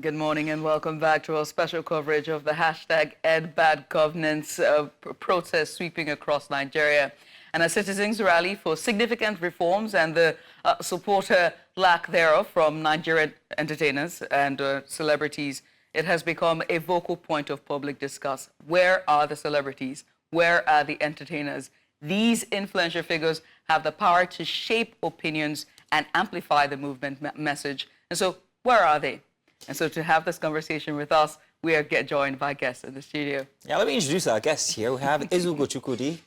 Good morning and welcome back to our special coverage of the hashtag #EndBadGovernance protest sweeping across Nigeria. And a citizens' rally for significant reforms and the supporter lack thereof from Nigerian entertainers and celebrities. It has become a vocal point of public discourse. Where are the celebrities? Where are the entertainers? These influential figures have the power to shape opinions and amplify the movement message. And so, where are they? And so to have this conversation with us, we are joined by guests in the studio. Yeah, let me introduce our guests here. We have Ezugwu Chukwudi,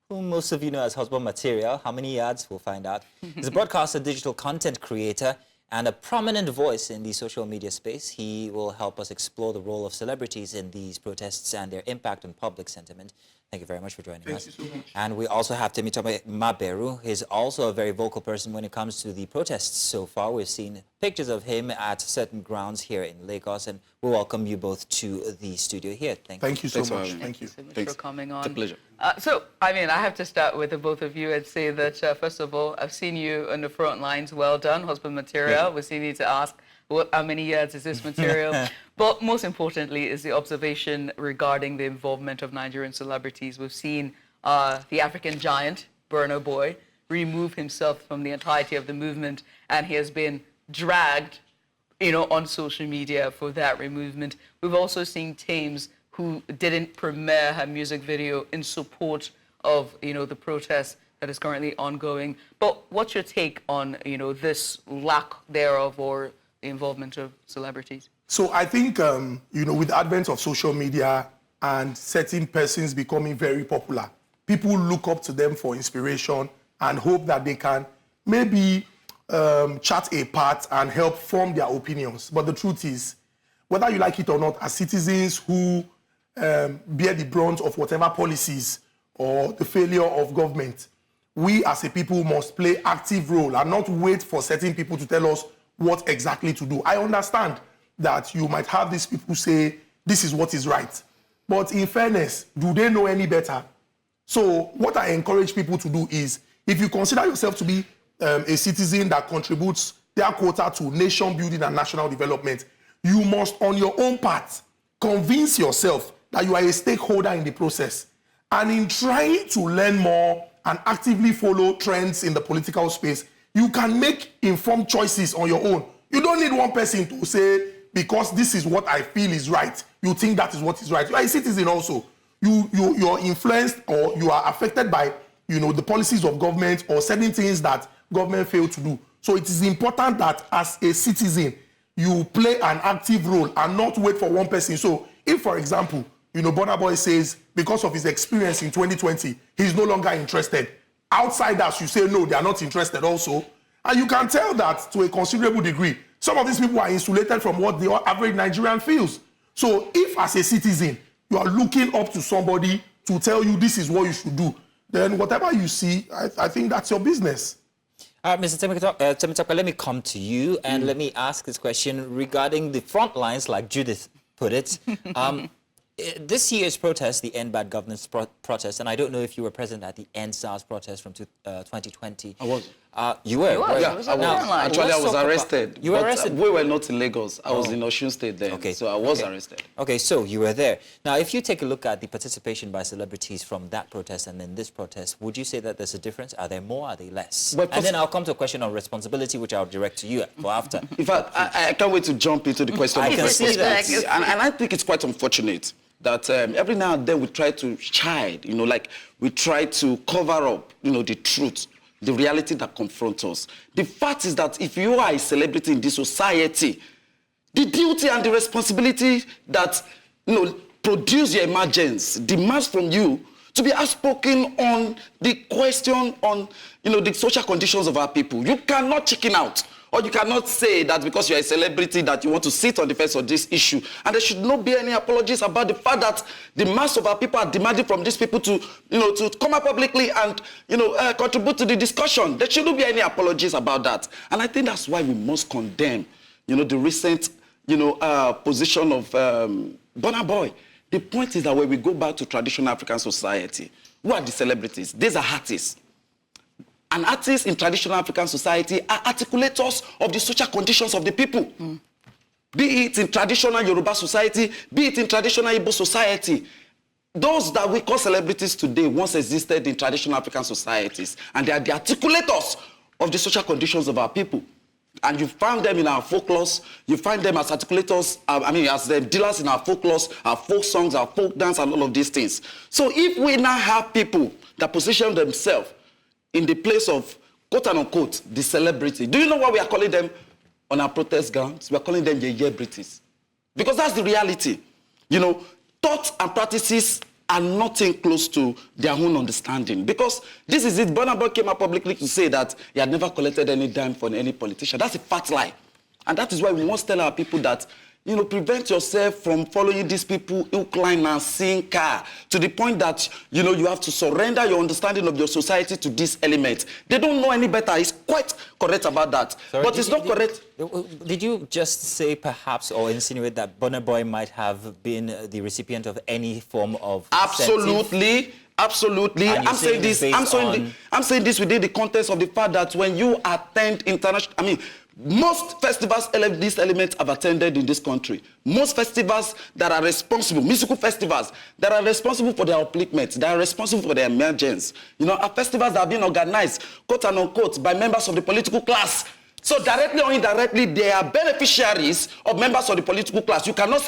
whom most of you know as husband material. How many yards? We'll find out. He's a broadcaster, digital content creator, and a prominent voice in the social media space. He will help us explore the role of celebrities in these protests and their impact on public sentiment. Thank you very much for joining us. Thank you so much. And we also have Temitope Maberu. He's also a very vocal person when it comes to the protests so far. We've seen pictures of him at certain grounds here in Lagos, and we welcome you both to the studio here. Thank you so much. Thank you so much for coming on. It's a pleasure. I have to start with the both of you and say that, first of all, I've seen you on the front lines. Well done, husband material. We still need to ask, how many years is this material? But most importantly is the observation regarding the involvement of Nigerian celebrities. We've seen the African giant, Burna Boy, remove himself from the entirety of the movement, and he has been dragged, on social media for that removal. We've also seen Thames, who didn't premiere her music video in support of, the protest that is currently ongoing. But what's your take on, this lack thereof or the involvement of celebrities? So I think, with the advent of social media and certain persons becoming very popular, people look up to them for inspiration and hope that they can maybe chart a path and help form their opinions. But the truth is, whether you like it or not, as citizens who bear the brunt of whatever policies or the failure of government, we as a people must play active role and not wait for certain people to tell us what exactly to do. I understand that you might have these people say, this is what is right. But in fairness, do they know any better? So what I encourage people to do is, if you consider yourself to be a citizen that contributes their quota to nation building and national development, you must, on your own part, convince yourself that you are a stakeholder in the process. And in trying to learn more and actively follow trends in the political space, you can make informed choices on your own. You don't need one person to say, because this is what I feel is right, you think that is what is right. You are a citizen also. You're influenced or you are affected by, the policies of government or certain things that government failed to do. So it is important that as a citizen, you play an active role and not wait for one person. So if, for example, Burna Boy says, because of his experience in 2020, he's no longer interested. Outsiders, you say, no, they are not interested also. And you can tell that to a considerable degree. Some of these people are insulated from what the average Nigerian feels. So if, as a citizen, you are looking up to somebody to tell you this is what you should do, then whatever you see, I think that's your business. Mr. Temitope, let me come to you and let me ask this question regarding the front lines, like Judith put it. This year's protest, the #EndBadGovernance protest, and I don't know if you were present at the #EndSARS protest from 2020. I was. You were? Right? Yeah, I was. Actually, I was arrested. You were arrested? We were not in Lagos. I was in Osun State then, so I was arrested. Okay, so you were there. Now, if you take a look at the participation by celebrities from that protest and then this protest, would you say that there's a difference? Are there more, are they less? Well, and then I'll come to a question on responsibility, which I'll direct to you for after. In fact, I can't wait to jump into the question of responsibility. And I think it's quite unfortunate that every now and then we try to chide, like we try to cover up, the truth, the reality that confronts us. The fact is that if you are a celebrity in this society, the duty and the responsibility that, produce your emergence demands from you to be outspoken on the question on, the social conditions of our people. You cannot chicken out. Or you cannot say that because you're a celebrity that you want to sit on the fence of this issue. And there should not be any apologies about the fact that the mass of our people are demanding from these people to, to come up publicly and, contribute to the discussion. There shouldn't be any apologies about that. And I think that's why we must condemn, the recent, position of Burna Boy. The point is that when we go back to traditional African society, who are the celebrities? These are artists. And artists in traditional African society are articulators of the social conditions of the people. be it in traditional Yoruba society, be it in traditional Igbo society. Those that we call celebrities today once existed in traditional African societies, and they are the articulators of the social conditions of our people. And you find them in our folklores, you find them as articulators, as the dealers in our folklores, our folk songs, our folk dance, and all of these things. So if we now have people that position themselves in the place of, quote and unquote, the celebrity, do you know what we are calling them on our protest grounds? We are calling them Yeyebrities. Because that's the reality. You know, thoughts and practices are nothing close to their own understanding. Because this is it. Burna Boy came out publicly to say that he had never collected any dime from any politician. That's a fat lie. And that is why we must tell our people that, you know, prevent yourself from following these people hook, line, and sinker to the point that, you know, you have to surrender your understanding of your society to these elements. They don't know any better. It's quite correct about that. Sorry, but it's not correct. Did you just say perhaps or insinuate that Burna Boy might have been the recipient of any form of Absolutely. Absolutely. I'm saying this within the context of the fact that when you attend international, most festivals, these elements have attended in this country. Most festivals that are responsible, musical festivals, that are responsible for their upliftment, that are responsible for their emergence, you know, are festivals that have been organized, quote and unquote, by members of the political class. So directly or indirectly, they are beneficiaries of members of the political class. You cannot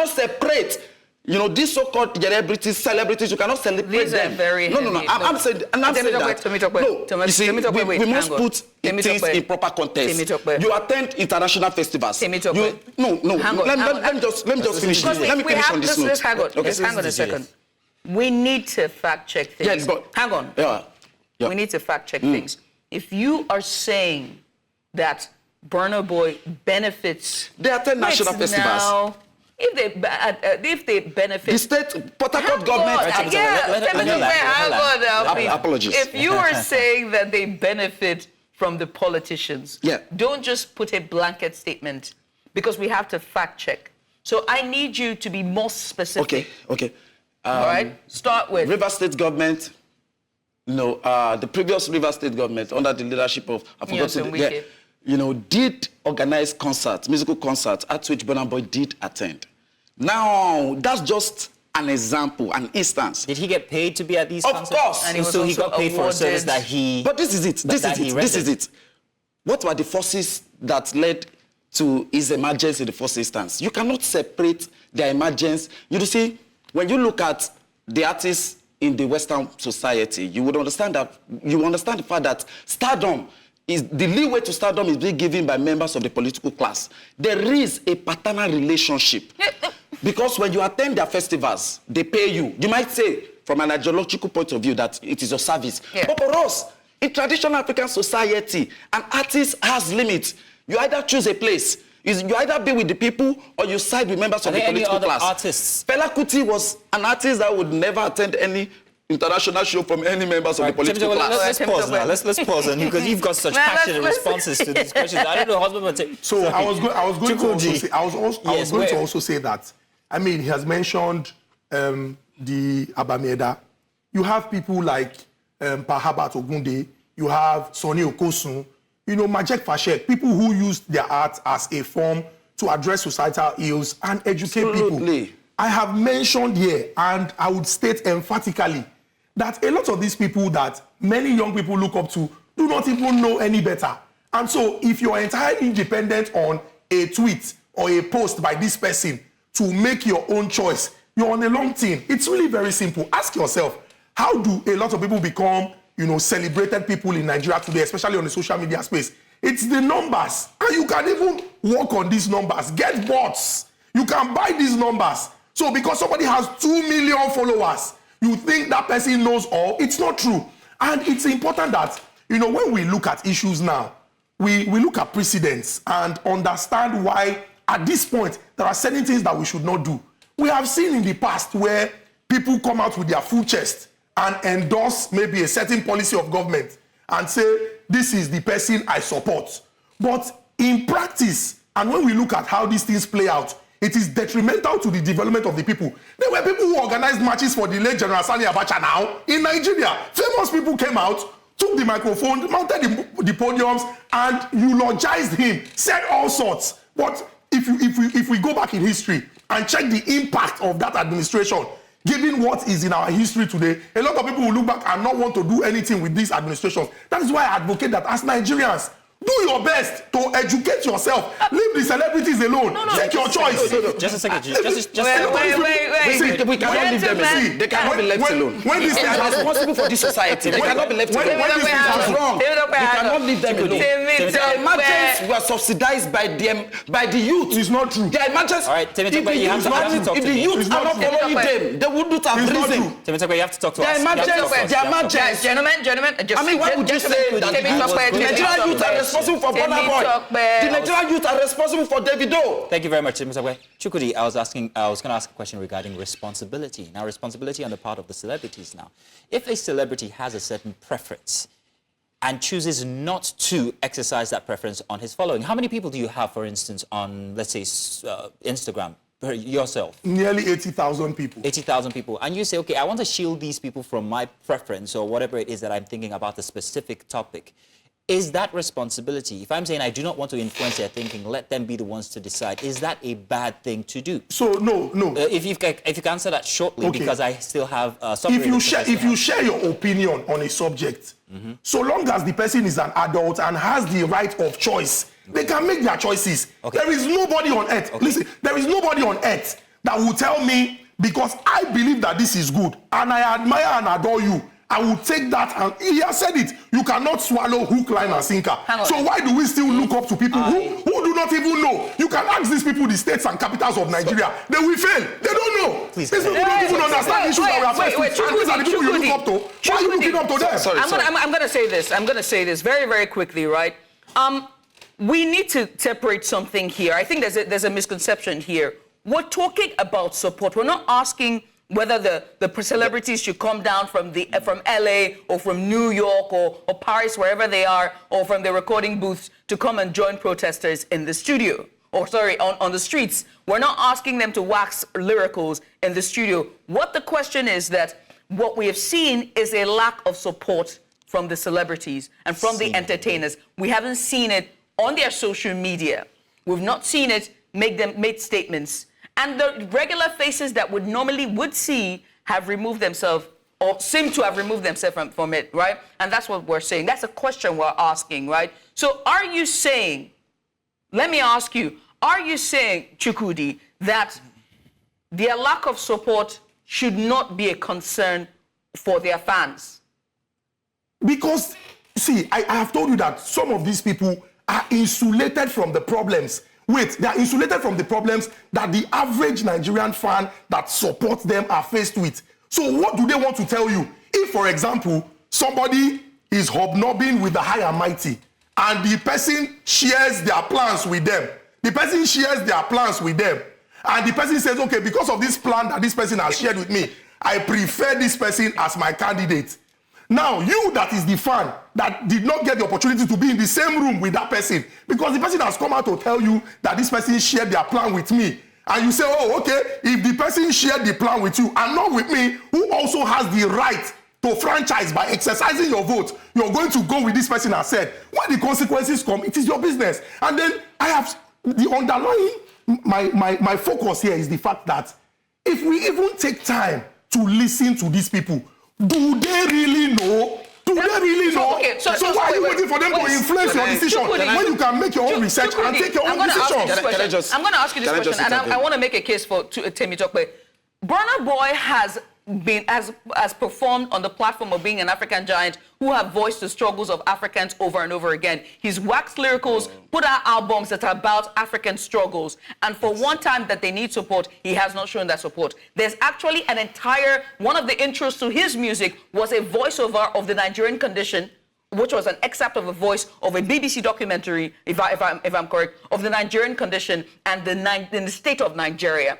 separate, you know, these so-called celebrities, you cannot celebrate these them. Are very No. I'm saying that. No, you see, we must put things in proper context. You attend international festivals. Let me just finish. Let me finish on this note. Hang on a second. We need to fact check things. Yes, but hang on. Yeah. We need to fact check things. If you are saying that Burna Boy benefits, they attend national festivals. Now, if they benefit... The state, Port Harcourt government... Apologies. If you are saying that they benefit from the politicians, don't just put a blanket statement, because we have to fact check. So I need you to be more specific. Okay. All right? Start with... River State government, you know, the previous River State government, under the leadership of... you know, did organize concerts, musical concerts, at which Burna Boy did attend. Now, that's just an example, an instance. Did he get paid to be at these concerts? Of course. And so he got paid for a service that he... But this is it. This is it. What were the forces that led to his emergence in the first instance? You cannot separate their emergence. You see, when you look at the artists in the Western society, you would understand that, the fact that stardom is, the leeway to stardom is being given by members of the political class. There is a paternal relationship. Because when you attend their festivals, they pay you. You might say, from an ideological point of view, that it is your service. But for us, in traditional African society, an artist has limits. You either choose a place, you either be with the people, or you side with members of the political class. Artists? Fela Kuti was an artist that would never attend any international show from any members of the political class. Let's pause now. Let's pause on, because you've got such passionate responses to these questions. I don't know, husband. So I was going to also say that. I mean, he has mentioned the Abameda. You have people like Pahabat Ogunde. You have Sonny Okosun. You know, Majek Fashek. People who use their art as a form to address societal ills and educate people. I have mentioned here, and I would state emphatically, that a lot of these people that many young people look up to do not even know any better. And so if you're entirely dependent on a tweet or a post by this person to make your own choice, you're on a long thing. It's really very simple. Ask yourself, how do a lot of people become, you know, celebrated people in Nigeria today, especially on the social media space? It's the numbers. And you can even work on these numbers. Get bots. You can buy these numbers. So because somebody has 2 million followers, you think that person knows all. It's not true. And it's important that, you know, when we look at issues now, we look at precedents and understand why, at this point, there are certain things that we should not do. We have seen in the past where people come out with their full chest and endorse maybe a certain policy of government and say, this is the person I support. But in practice, and when we look at how these things play out, it is detrimental to the development of the people. There were people who organized marches for the late General Sani Abacha now in Nigeria. Famous people came out, took the microphone, mounted the podiums, and eulogized him, said all sorts. But if we go back in history and check the impact of that administration, given what is in our history today, a lot of people will look back and not want to do anything with these administrations. That is why I advocate that as Nigerians, do your best to educate yourself. Leave the celebrities alone. Take your choice. Just a second. Wait. We cannot leave them alone. They cannot be left alone. When these They things are happen, responsible for this society. They cannot be left alone. when these things happen, wrong. We cannot leave them alone. Their emergencies were subsidized by the youth. it's not true. Their emergencies. All right, Temitope, you have to talk If to the me. youth are not following them, they wouldn't have It's not risen. true. Temitope, you have to talk to Their us. You have to talk to us. emergencies. Their emergencies. Gentlemen, I mean, why would you say that the Nigerian youth are responsible for Burna Boy? The Nigerian youth are responsible for Davido. Thank you very much, Temitope. Chukwudi, I was going to ask a question regarding responsibility. Now, responsibility on the part of the celebrities now. If a celebrity has a certain preference and chooses not to exercise that preference on his following, how many people do you have, for instance, on, let's say, Instagram, yourself? Nearly 80,000 people. 80,000 people. And you say, okay, I want to shield these people from my preference or whatever it is that I'm thinking about the specific topic. Is that responsibility? If I'm saying I do not want to influence their thinking, let them be the ones to decide. Is that a bad thing to do? So no. If you can answer that shortly, Okay. because I still have some. If you share your opinion on a subject, so long as the person is an adult and has the right of choice, they can make their choices. Okay. There is nobody on earth. Okay. Listen, there is nobody on earth that will tell me, because I believe that this is good and I admire and adore you, I will take that, and he has said it. You cannot swallow hook, line, and sinker. So why do we still look up to people who do not even know? You can ask these people the states and capitals of Nigeria. They will fail. They don't know. Please, these people don't even understand issues that we are facing. And these are the people you look up to. Why are you looking up to them? I'm going to say this. I'm going to say this very, very quickly, right? We need to separate something here. I think there's a misconception here. We're talking about support. We're not asking whether the celebrities should come down from LA or from New York or Paris, wherever they are, or from the recording booths to come and join protesters in the studio, or sorry, on the streets. We're not asking them to wax lyricals in the studio. What the question is that what we have seen is a lack of support from the celebrities and from the entertainers. We haven't seen it on their social media. We've not seen it make statements. And the regular faces that would see have removed themselves or seem to have removed themselves from it, right? And that's what we're saying. That's a question we're asking, right? So are you saying, let me ask you, are you saying, Chukwudi, that their lack of support should not be a concern for their fans? Because, see, I have told you that some of these people are insulated from the problems. Wait, they are insulated from the problems that the average Nigerian fan that supports them are faced with. So what do they want to tell you? If, for example, somebody is hobnobbing with the high and mighty, and the person shares their plans with them, and the person says, okay, because of this plan that this person has shared with me, I prefer this person as my candidate. Now, you that is the fan that did not get the opportunity to be in the same room with that person, because the person has come out to tell you that this person shared their plan with me, and you say, oh, okay, if the person shared the plan with you and not with me, who also has the right to franchise by exercising your vote, you're going to go with this person and said, when the consequences come, it is your business. And then I have the underlying, my focus here is the fact that if we even take time to listen to these people, do they really know? Okay, so why are you waiting for them to influence your decision when you can make your own research and take your own decisions? I'm going to ask you this question, and I want to make a case for Temitope. Burna Boy has performed on the platform of being an African giant who have voiced the struggles of Africans over and over again. He's waxed lyricals, put out albums that are about African struggles, and for one time that they need support, he has not shown that support. There's actually one of the intros to his music was a voiceover of the Nigerian condition, which was an excerpt of a voice of a BBC documentary, if I'm correct, of the Nigerian condition and the state of Nigeria.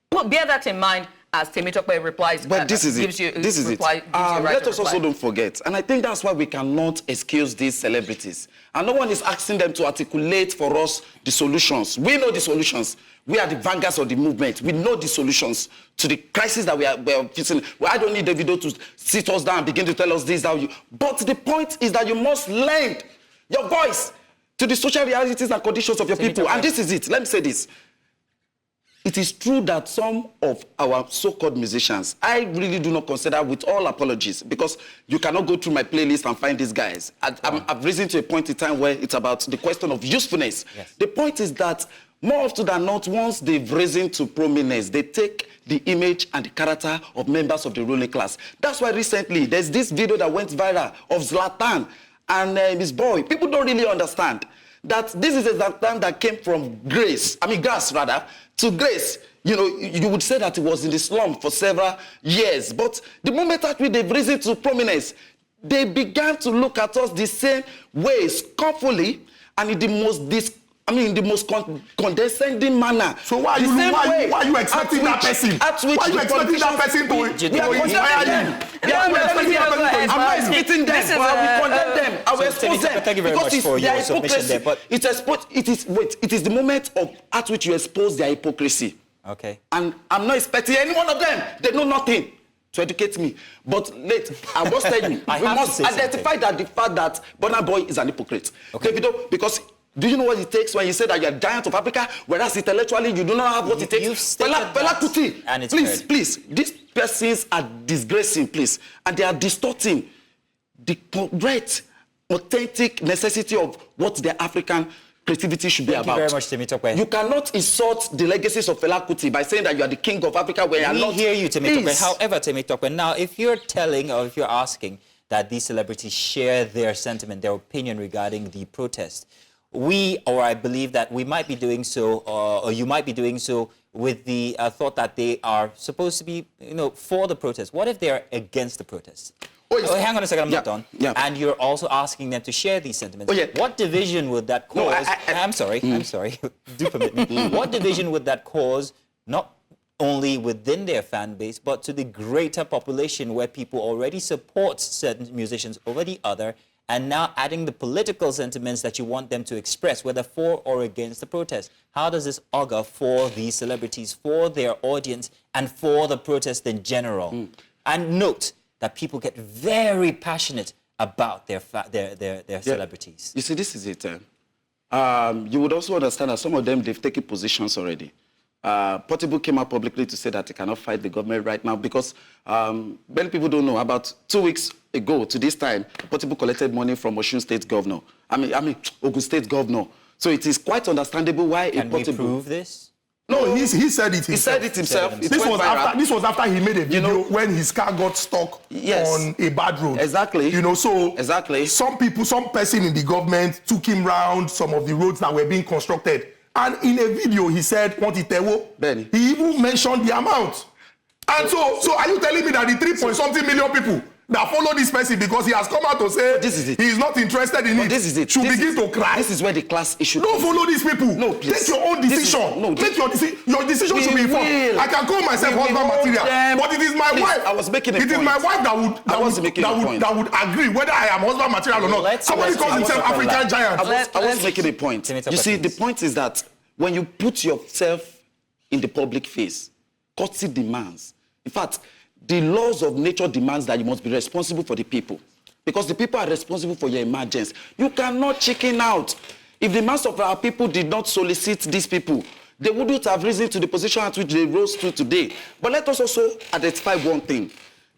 Bear that in mind as Temitope replies. But this is it. Let us also don't forget, and I think that's why we cannot excuse these celebrities. And no one is asking them to articulate for us the solutions. We know the solutions. We are the vanguards of the movement. We know the solutions to the crisis that we are facing. Well, I don't need Davido to sit us down and begin to tell us this. But the point is that you must lend your voice. to the social realities and conditions of your people. And this is it. Let me say this. It is true that some of our so-called musicians, I really do not consider, with all apologies, because you cannot go through my playlist and find these guys. I've risen to a point in time where it's about the question of usefulness. Yes. The point is that more often than not, once they've risen to prominence, they take the image and the character of members of the ruling class. That's why recently there's this video that went viral of Zlatan and his boy. People don't really understand that this is a Zlatan that came from grass, to grace. You know, you would say that he was in the slum for several years. But the moment that they've risen to prominence, they began to look at us the same way, scornfully, and in the most condescending manner. So why are you expecting that person? Why are you expecting that person to inspire you? I'm not expecting them, but I will condemn them. I will expose them. Thank you very much for your submission there. But it is the moment at which you expose their hypocrisy. Okay. And I'm not expecting any one of them. They know nothing to educate me. But I must tell you, we must identify that the fact that Burna Boy is an hypocrite. Okay. Davido, because do you know what it takes when you say that you're a giant of Africa, whereas intellectually you do not have what it takes? Fela Kuti, please, these persons are disgracing, please, and they are distorting the correct, authentic necessity of what the African creativity should be about. Thank you very much, Temitope. You cannot insult the legacies of Fela Kuti by saying that you are the king of Africa when you are not. We hear you, Temitope. However, Temitope, now if you're telling or if you're asking that these celebrities share their sentiment, their opinion regarding the protest, I believe that we might be doing so, or you might be doing so with the thought that they are supposed to be, for the protest. What if they are against the protest? Hang on a second, I'm not done. Yeah. And you're also asking them to share these sentiments. What division would that cause? I'm sorry, do permit me. What division would that cause, not only within their fan base, but to the greater population where people already support certain musicians over the other, and now adding the political sentiments that you want them to express, whether for or against the protest? How does this augur for these celebrities, for their audience, and for the protest in general? And note that people get very passionate about their celebrities. You see, this is it. You would also understand that some of them, they've taken positions already. Portable came out publicly to say that they cannot fight the government right now because many people don't know. About 2 weeks ago to this time, Portable collected money from Osun State Governor. Ogun State Governor. So it is quite understandable why Can we prove this? No, he said it himself. He said it himself. This was after he made a video when his car got stuck on a bad road. Exactly. Exactly. Some person in the government took him round some of the roads that were being constructed. And in a video, he said, Benny. He even mentioned the amount. And so are you telling me that the 3-point-something million people that follow this person because he has come out to say he is not interested in it, should begin to cry? This is where the class issue Don't follow these people. No, please. Take your own decision. Your decision should be informed. I can call myself husband material, but it is my wife. I was making a point. It is my wife that would agree whether I am husband material or not. Somebody calls himself African giant. I was making a point. You see, the point is that when you put yourself in the public face, courtesy demands. In fact, the laws of nature demands that you must be responsible for the people. Because the people are responsible for your emergence. You cannot chicken out. If the mass of our people did not solicit these people, they wouldn't have risen to the position at which they rose to today. But let us also identify one thing,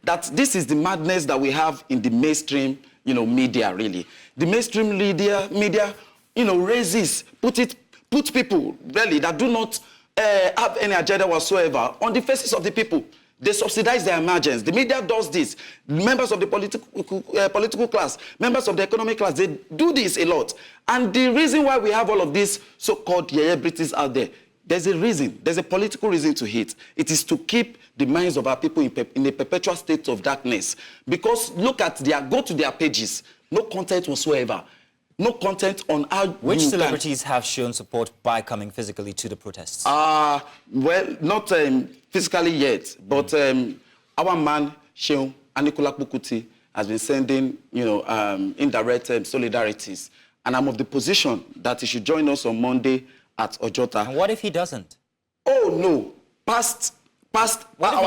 that this is the madness that we have in the mainstream, media, really. The mainstream media, raises, put people, really, that do not have any agenda whatsoever on the faces of the people. They subsidize their emergence. The media does this. Members of the political class, members of the economic class, they do this a lot. And the reason why we have all of these so-called Yeyebrities out there, there's a reason. There's a political reason to it. It is to keep the minds of our people in a perpetual state of darkness. Because go to their pages, no content whatsoever. No content on how. Which celebrities have shown support by coming physically to the protests? Well, not physically yet, but our man, Sheung Anikulapo Kuti, has been sending, indirect solidarities. And I'm of the position that he should join us on Monday at Ojota. And what if he doesn't? Oh, no. Our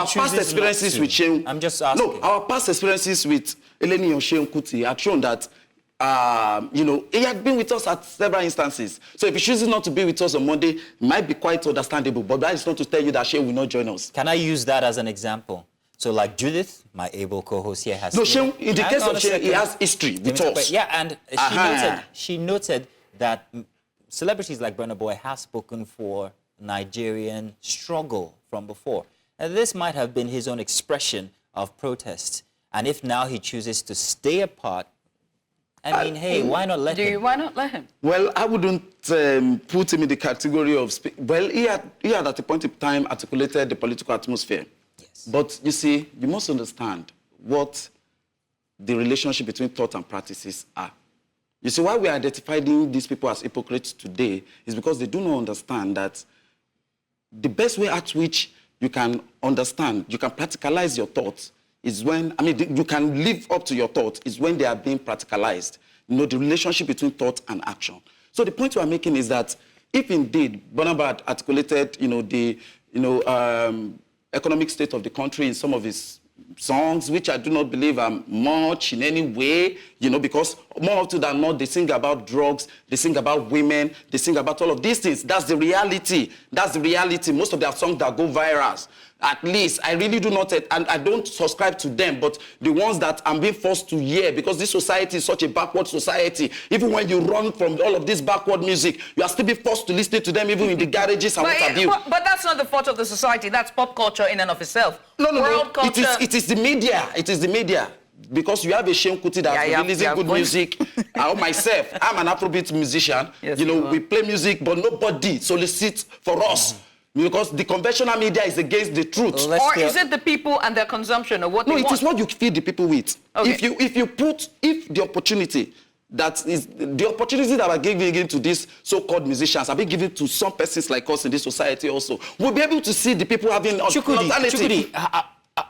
past experiences with Sheung. I'm just asking. No, our past experiences with Eleni Sheung Kuti have shown that he had been with us at several instances. So if he chooses not to be with us on Monday, it might be quite understandable. But that is not to tell you that Shey will not join us. Can I use that as an example? So like Judith, my able co-host here, has... No, Shey, in the case of Shey, he has history with us. Yeah, and she noted that celebrities like Burna Boy have spoken for Nigerian struggle from before. And this might have been his own expression of protest. And if now he chooses to stay apart, I mean, hey, why not let him? Why not let him? Well, I wouldn't put him in the category of... Well, he had at a point in time articulated the political atmosphere. Yes. But you see, you must understand what the relationship between thought and practices are. You see, why we are identifying these people as hypocrites today is because they do not understand that the best way at which you can understand, you can practicalize your thoughts is when, you can live up to your thoughts is when they are being practicalized. The relationship between thought and action. So the point we are making is that if indeed Burna Boy had articulated, the economic state of the country in some of his songs, which I do not believe are much in any way, because more often than not, they sing about drugs, they sing about women, they sing about all of these things. That's the reality. That's the reality. Most of their songs that go viral, at least, I really do not, and I don't subscribe to them, but the ones that I'm being forced to hear, because this society is such a backward society, even when you run from all of this backward music, you are still being forced to listen to them, even in the garages and what have you. But that's not the fault of the society. That's pop culture in and of itself. No. It is the media. It is the media. Because you have a Seun Kuti that has releasing good music. Myself, I'm an Afrobeat musician. Yes, we play music, but nobody solicits for us. Because the conventional media is against the truth. Or is it the people and their consumption of what they want? No, it is what you feed the people with. Okay. If the opportunity that are given to these so-called musicians have been given to some persons like us in this society also, we'll be able to see the people having Chukwudi,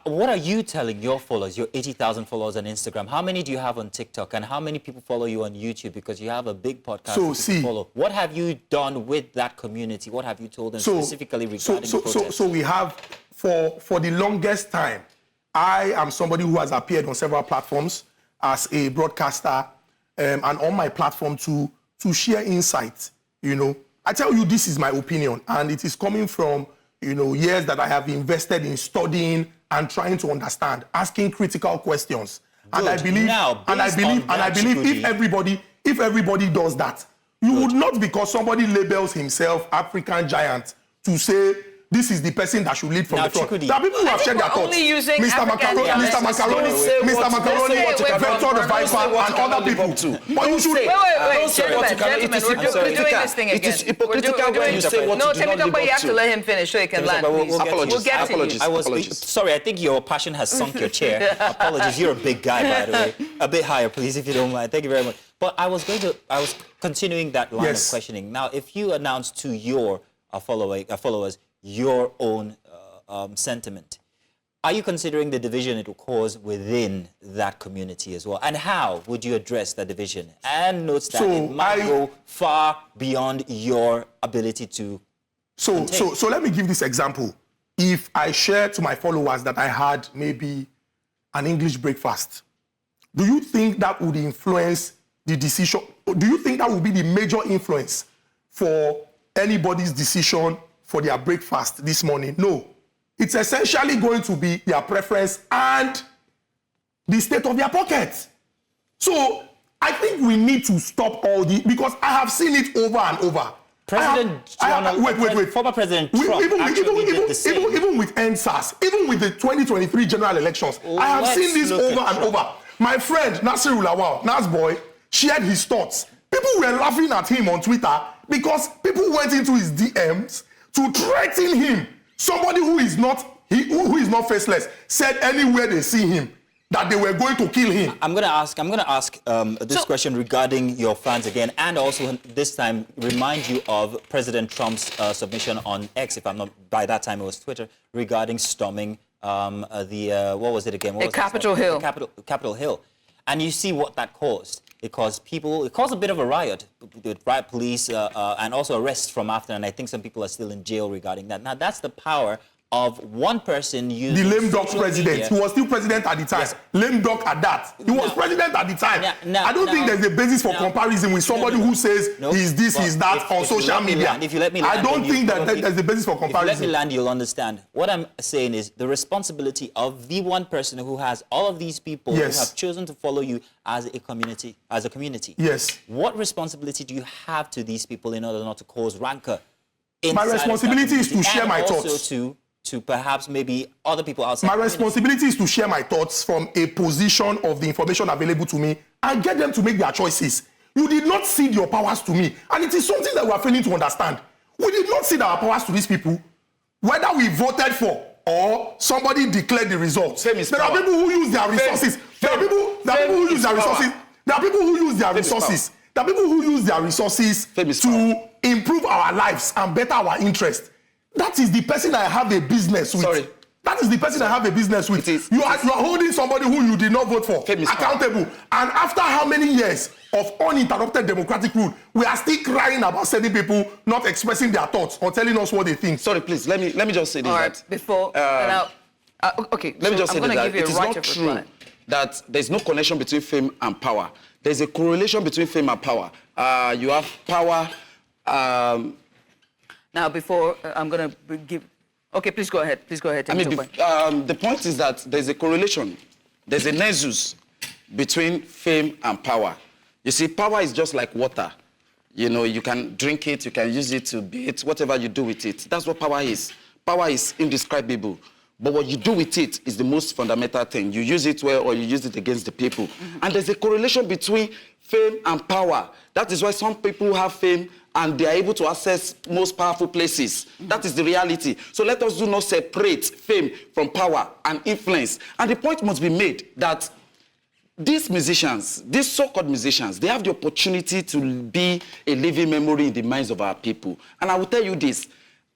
what are you telling your followers, your 80,000 followers on Instagram? How many do you have on TikTok? And how many people follow you on YouTube? Because you have a big podcast to follow. What have you done with that community? What have you told them specifically regarding the protest? So we have, for the longest time, I am somebody who has appeared on several platforms as a broadcaster and on my platform to share insights, I tell you, this is my opinion, and it is coming from, years that I have invested in studying and trying to understand, asking critical questions. Good. And I believe if everybody does that, you would not, because somebody labels himself African giant, to say this is the person that should lead from the front. There are people who have shared their thoughts. Mr. Macaroni, Vector the Viper, and other people too. But you should... Wait, gentlemen, we're doing this thing again. It is hypocritical when you say what you do not live up to. You have to let him finish so he can land, please. We'll get to you. Apologies. Sorry, I think your passion has sunk your chair. Apologies, you're a big guy, by the way. A bit higher, please, if you don't mind. Thank you very much. But I was continuing that line of questioning. Now, if you announce to your followers your own sentiment, are you considering the division it will cause within that community as well? And how would you address that division? And note that it might go far beyond your ability to contain. So let me give this example. If I share to my followers that I had maybe an English breakfast, do you think that would influence the decision? Do you think that would be the major influence for anybody's decision for their breakfast this morning? No. It's essentially going to be their preference and the state of their pocket. So I think we need to stop all the, because I have seen it over and over. Former President Trump even with NSAS, even with the 2023 general elections, I have seen this over and over. My friend Nasirul Lawal, Nas boy, shared his thoughts. People were laughing at him on Twitter because people went into his DMs to threaten him. Somebody who is not faceless said anywhere they see him that they were going to kill him. I'm going to ask this question regarding your fans again, and also this time remind you of President Trump's submission on X, if I'm not, by that time it was Twitter, regarding storming what was it again? Capitol Hill. Capitol Hill. And you see what that caused. It caused a bit of a riot with riot police and also arrests from after, and I think some people are still in jail regarding that. Now, that's the power of one person using the lame duck social president. media. He was still president at the time. Yes. Lame duck at that. He was president at the time. I don't think there's a basis for comparison with somebody who says he's this, he's that on social media. If you let me land, I don't think that there's a basis for comparison. If you let me land, you'll understand. What I'm saying is the responsibility of the one person who has all of these people who have chosen to follow you as a community. Yes. What responsibility do you have to these people in order not to cause rancor? My responsibility is to share my thoughts. Also to perhaps maybe other people outside. My responsibility is to share my thoughts from a position of the information available to me and get them to make their choices. You did not cede your powers to me, and it is something that we are failing to understand. We did not cede our powers to these people, whether we voted for or somebody declared the results. There are people who use their resources. There are people who use their resources. There are people who use their resources. There are people who use their resources to improve our lives and better our interests. That is the person I have a business with. Sorry. That is the person I have a business with. You are holding somebody who you did not vote for accountable. And after how many years of uninterrupted democratic rule, we are still crying about certain people not expressing their thoughts or telling us what they think. Sorry, please, let me just say this. All right, before, okay, let me just say I'm going to give you it a is right not of true reply. that there's no connection between fame and power. There's a correlation between fame and power. You have power. Now, before I'm going to give... Okay, please go ahead. Please go ahead. The point is that there's a correlation. There's a nexus between fame and power. You see, power is just like water. You know, you can drink it, you can use it to bathe, whatever you do with it. That's what power is. Power is indescribable. But what you do with it is the most fundamental thing. You use it well or you use it against the people. Mm-hmm. And there's a correlation between fame and power. That is why some people have fame and they are able to access most powerful places. Mm-hmm. That is the reality. So let us do not separate fame from power and influence. And the point must be made that these musicians, these so-called musicians, they have the opportunity to be a living memory in the minds of our people. And I will tell you this,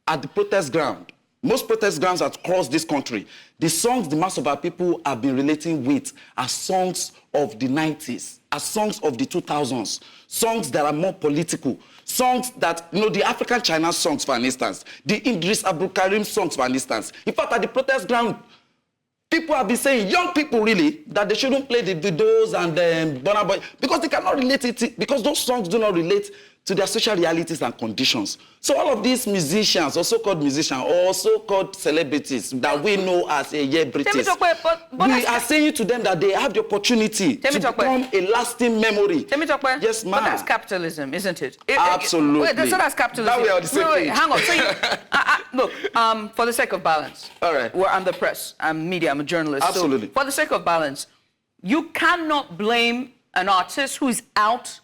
at the protest ground, most protest grounds across this country, the songs the mass of our people have been relating with are songs of the 90s, are songs of the 2000s, songs that are more political, songs that, you know, the African China songs, for instance, the Idris Abdul Karim songs, for instance. In fact, at the protest ground, people have been saying, young people really, that they shouldn't play the Didos and the Burna Boy because they cannot relate it, because those songs do not relate to their social realities and conditions. So all of these musicians, or so-called musicians, or so-called celebrities that we know as Yeyebrities, we are saying to them that they have the opportunity to become a lasting memory. Yes, ma'am. But that's capitalism, isn't it? Absolutely. Wait, so that's capitalism. Now we are on the same page. Hang on. So look, for the sake of balance, all right. I'm the press, I'm media, I'm a journalist. Absolutely. So for the sake of balance, you cannot blame an artist who's out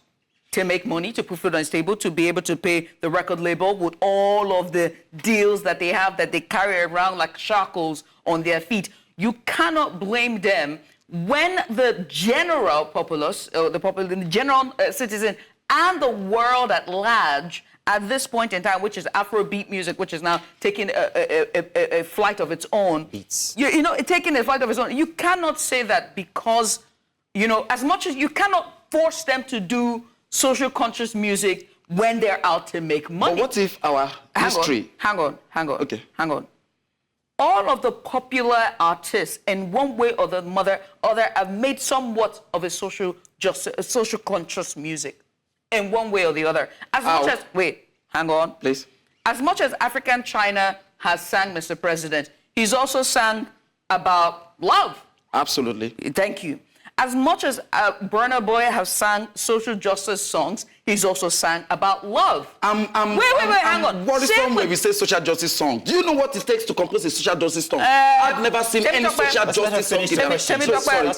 to make money, to put food on his table, to be able to pay the record label with all of the deals that they have, that they carry around like shackles on their feet. You cannot blame them when the general populace, or the general citizen, and the world at large, at this point in time, which is Afrobeat music, which is now taking a flight of its own. Beats. You know, taking a flight of its own. You cannot say that because, you know, as much as you cannot force them to do social conscious music when they're out to make money. But what if our history... Hang on. Okay. Hang on. All of the popular artists, in one way or the other, have made somewhat of a social conscious music. In one way or the other. As much as... Wait, hang on. Please. As much as African China has sang Mr. President, he's also sang about love. Absolutely. Thank you. As much as Burna Boy has sang social justice songs, he's also sang about love. Wait, hang on. What is wrong when we say social justice song? Do you know what it takes to compose a social justice song? I've never seen any social justice song in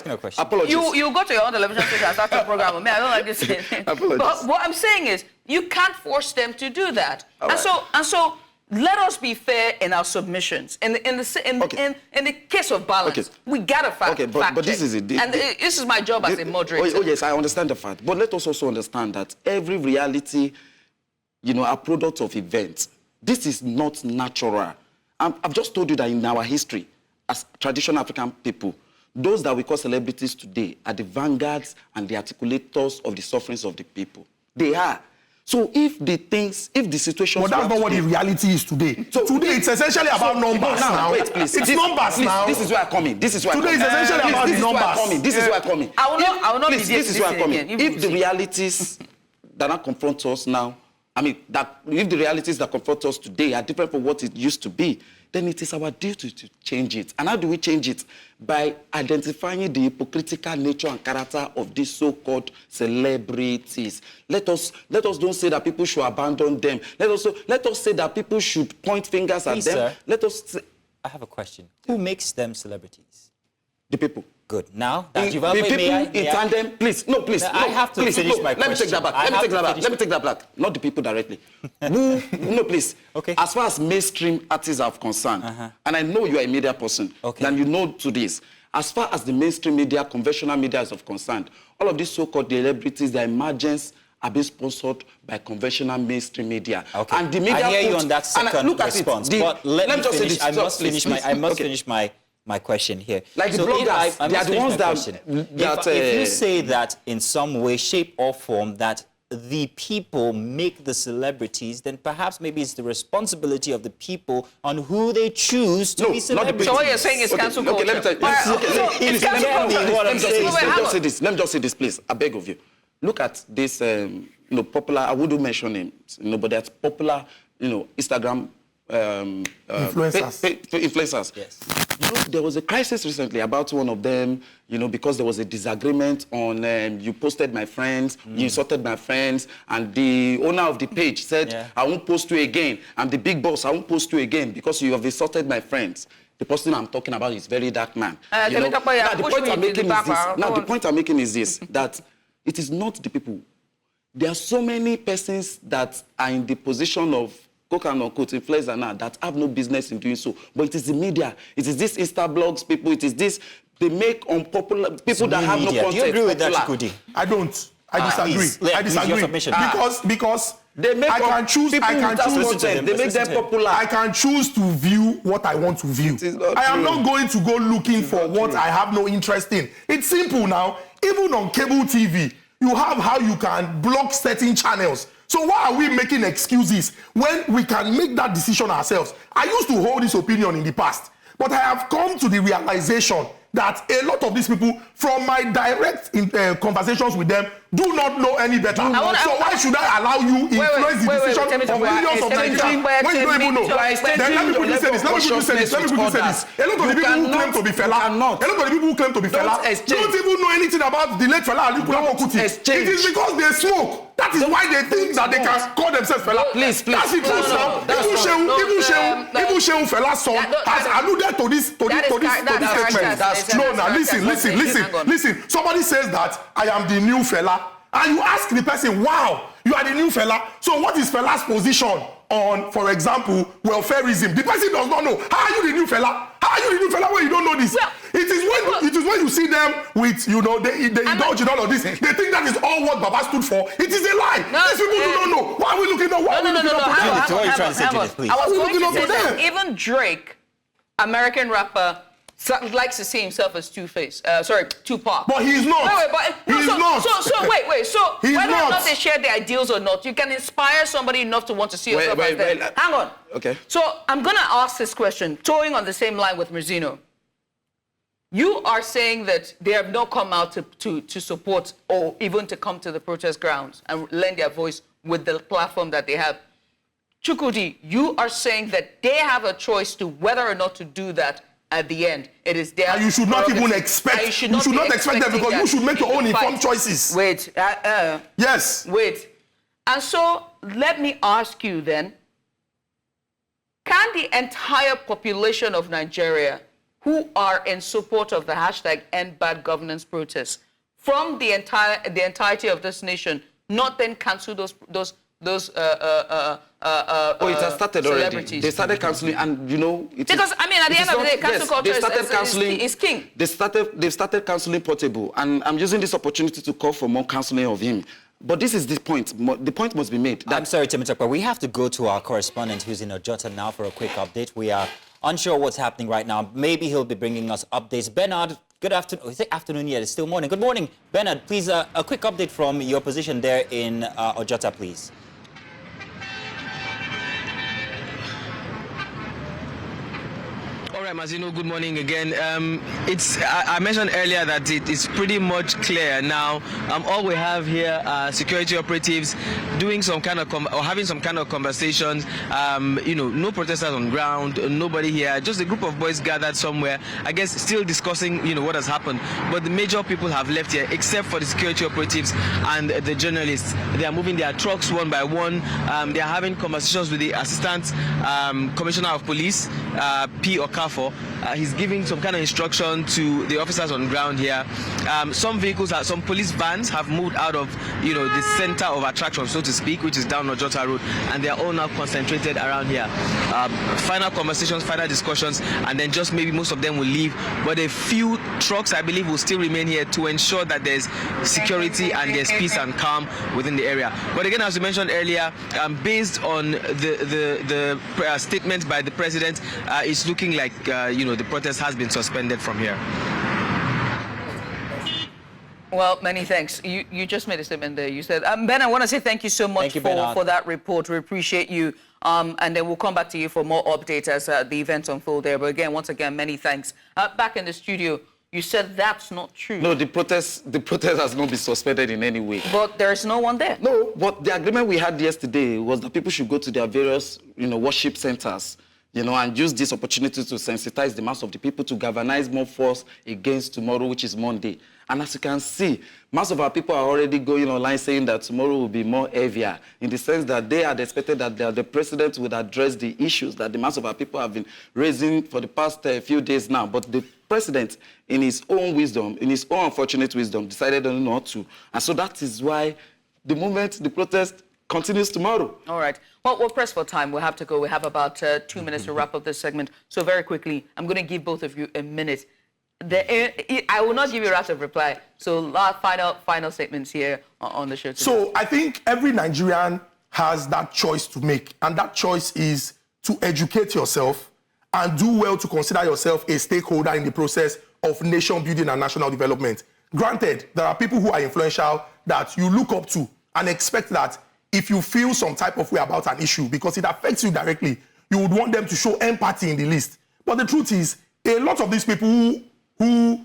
my question. Apologies. You go to your own television station and start your program with me. I don't like this thing. Apologies. But what I'm saying is, you can't force them to do that. And so, let us be fair in our submissions. In the case of balance, we gotta fact check. But this is it. And this is my job as a moderator. Oh yes, I understand the fact. But let us also understand that every reality, you know, are products of events. This is not natural. I've just told you that in our history, as traditional African people, those that we call celebrities today are the vanguards and the articulators of the sufferings of the people. They are. So if the situation... But that's not what the reality is today. So today it's essentially about numbers now. Wait, please. It's numbers now. This is where I'm coming. This is where today is essentially about the numbers. This is where I'm coming. I will not Please, this is where I'm coming. If the realities that now confront us now, if the realities that confront us today are different from what it used to be, then it is our duty to change it. And how do we change it? By identifying the hypocritical nature and character of these so-called celebrities. Let us don't say that people should abandon them. Let us say that people should point fingers at them. Sir, let us say, I have a question. Who makes them celebrities? The people. Good. Now that you've the answered, people in tandem, please. I have to finish my question. Let me take that back. Let me take that back. Not the people directly. No, please. Okay. As far as mainstream artists are concerned, and I know you are a media person, and you know to this. As far as the mainstream media, conventional media is concerned, all of these so-called celebrities, their emergence are being sponsored by conventional mainstream media. Okay. And the media I hear you on that second response, but let me finish. I must finish my question here. Like so the bloggers, they are the ones that if you say that in some way, shape or form that the people make the celebrities, then perhaps maybe it's the responsibility of the people on who they choose to be celebrities. So what you're saying is cancel culture. Let me just say this, please. I beg of you. Look at this, popular, I wouldn't mention names, but that's popular, Instagram influencers. Yes. There was a crisis recently about one of them, because there was a disagreement on you posted my friends, you insulted my friends, and the owner of the page said, I won't post you again. I'm the big boss, I won't post you again because you have insulted my friends. The person I'm talking about is very dark man. The point I'm making is this, that it is not the people. There are so many persons that are in the position of quote-unquote influencer now that have no business in doing so. But it is the media. It is this Insta blogs people. It is this, they make unpopular people that have no content. Do you agree with that, Chukwudi? I don't. I disagree. I disagree. Because they make I can choose content. They make them popular. I can choose to view what I want to view. I am not going to go looking for what I have no interest in. It's simple now. Even on cable TV, you have how you can block certain channels. So why are we making excuses when we can make that decision ourselves? I used to hold this opinion in the past, but I have come to the realization that a lot of these people, from my direct conversations with them, do not know any better. So why should I allow you influence the decision of millions of Nigerians when you don't even know? Then let me quickly say this. A lot of the people who claim to be fella, don't even know anything about the late fella Alikulapo Kuti. It is because they smoke. That is why they think that they can call themselves fella. Please. That's the truth now. Even Shehu Fella's son has alluded to this statement. No, now listen. Somebody says that I am the new fella, and you ask the person, wow, you are the new fella. So what is fella's position on, for example, welfareism? The person does not know. How are you the new fella? How are you the new fella when you don't know this? Well, it is when you see them with, they indulge in all of this. They think that is all what Baba stood for. It is a lie. These people do not know. Why are we looking up? I was going to say, even Drake, American rapper, likes to see himself as Two-Face. Tupac. But he's not. He's not. So whether or not they share their ideals or not, you can inspire somebody enough to want to see yourself as them. Hang on. Okay. So I'm going to ask this question, towing on the same line with Merzino. You are saying that they have not come out to support or even to come to the protest grounds and lend their voice with the platform that they have. Chukwudi, you are saying that they have a choice to whether or not to do that. At the end, it is their. And you should not even expect. You should not expect them because you should make your own informed choices. Wait. Yes. Wait. And so let me ask you then: can the entire population of Nigeria, who are in support of the hashtag End Bad Governance protests, from the entirety of this nation, not then cancel those it has started already. They started cancelling, and because at the end of the day, cancel culture is king. They've started cancelling Portable, and I'm using this opportunity to call for more cancelling of him. But this is the point. The point must be made. I'm sorry, Timothy, but we have to go to our correspondent who's in Ojota now for a quick update. We are unsure what's happening right now. Maybe he'll be bringing us updates. Bernard, good afternoon. Is it afternoon yet? It's still morning. Good morning. Bernard, please, a quick update from your position there in Ojota, please. right, Mazino, good morning again. I mentioned earlier that it is pretty much clear now. All we have here are security operatives doing some kind of having some kind of conversations. No protesters on ground, nobody here, just a group of boys gathered somewhere, I guess still discussing, what has happened. But the major people have left here, except for the security operatives and the journalists. They are moving their trucks one by one. They are having conversations with the Assistant Commissioner of Police, P. Okafor. He's giving some kind of instruction to the officers on ground here. Some vehicles, some police vans have moved out of, the center of attraction, so to speak, which is down Ojota Road, and they are all now concentrated around here. Final conversations, final discussions, and then just maybe most of them will leave. But a few trucks, I believe, will still remain here to ensure that there's security and there's peace and calm within the area. But again, as we mentioned earlier, based on the statement by the president, it's looking like the protest has been suspended from here. Well, many thanks. You just made a statement there. You said, Ben, I want to say thank you so much for that report. We appreciate you. And then we'll come back to you for more updates as the events unfold there. But again, once again, many thanks. Back in the studio, you said that's not true. No, the protest has not been suspended in any way. But there's no one there. No, but the agreement we had yesterday was that people should go to their various, worship centers, and use this opportunity to sensitize the mass of the people to galvanize more force against tomorrow, which is Monday. And as you can see, most of our people are already going online saying that tomorrow will be more heavier, in the sense that they had expected that the president would address the issues that the mass of our people have been raising for the past few days now. But the president, in his own wisdom, in his own unfortunate wisdom, decided not to. And so that is why the protest continues tomorrow. All right. Well, we're pressed for time. We'll have to go. We have about 2 minutes to wrap up this segment. So very quickly, I'm going to give both of you a minute. I will not give you a rapid reply. So final statements here on the show today. So I think every Nigerian has that choice to make. And that choice is to educate yourself and do well to consider yourself a stakeholder in the process of nation building and national development. Granted, there are people who are influential that you look up to and expect that if you feel some type of way about an issue, because it affects you directly, you would want them to show empathy in the list. But the truth is, a lot of these people who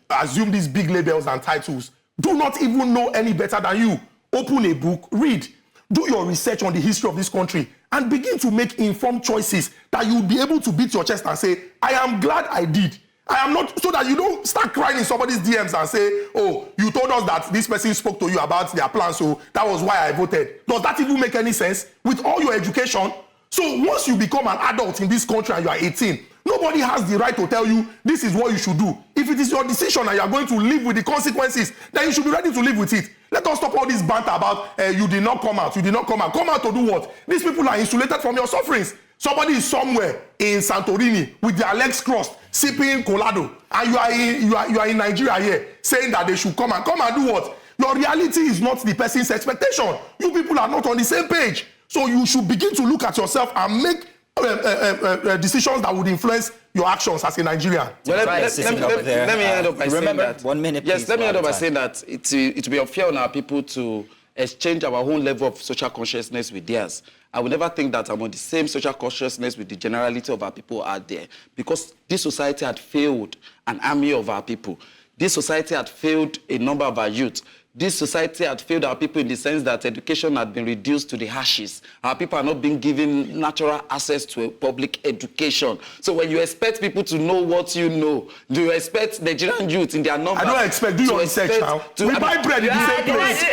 assume these big labels and titles do not even know any better than you. Open a book, read, do your research on the history of this country, and begin to make informed choices that you'll be able to beat your chest and say, I am glad I did. I am not, so that you don't start crying in somebody's DMs and say, oh, you told us that this person spoke to you about their plans, so that was why I voted. Does that even make any sense? With all your education? So once you become an adult in this country and you are 18, nobody has the right to tell you this is what you should do. If it is your decision and you are going to live with the consequences, then you should be ready to live with it. Let us stop all this banter about you did not come out, you did not come out. Come out to do what? These people are insulated from your sufferings. Somebody is somewhere in Santorini with their legs crossed, sipping colado, and you are in Nigeria here saying that they should come and do what? Your reality is not the person's expectation. You people are not on the same page. So you should begin to look at yourself and make decisions that would influence your actions as a Nigerian. Well, let me end up by saying that. 1 minute, please. Yes, let me end up by saying that it will be unfair on our people to exchange our own level of social consciousness with theirs. I would never think that I'm on the same social consciousness with the generality of our people out there, because this society had failed an army of our people. This society had failed a number of our youth. This society had failed our people in the sense that education had been reduced to the ashes. Our people are not being given natural access to a public education. So when you expect people to know what you know, do you expect Nigerian youth in their numbers? I don't expect, do your research now. We buy bread in the same place.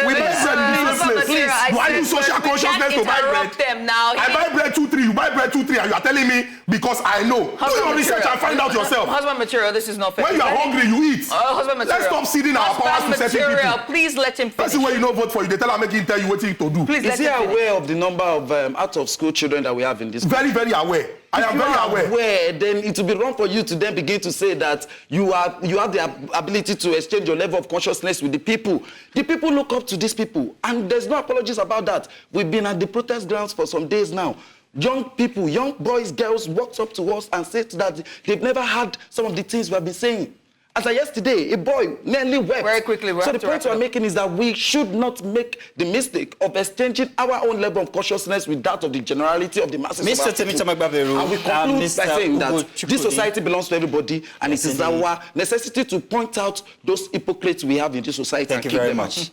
We buy bread in the same place. Do I use social consciousness to buy bread? I buy bread 2-3, you buy bread 2-3, and you are telling me because I know. Do your research and find out yourself. Husband material, this is not fair. When you are hungry, you eat. Husband material. Let's stop ceding our powers to certain people. Please let him finish. Person where you don't vote for you, they tell him making tell you what to do. Please Is he aware of the number of out-of-school children that we have in this country? Very, very aware. I am very aware. Then it will be wrong for you to then begin to say that you have the ability to exchange your level of consciousness with the people. The people look up to these people, and there's no apologies about that. We've been at the protest grounds for some days now. Young people, young boys, girls walked up to us and said that they've never heard some of the things we have been saying. As of yesterday, a boy nearly wept. Very quickly, so the point we're making is that we should not make the mistake of exchanging our own level of consciousness with that of the generality of the masses. Mr. Temitope Magbaveru, and we conclude by saying that Chukwudi. this society belongs to everybody, and it is our necessity to point out those hypocrites we have in this society. Thank you very much.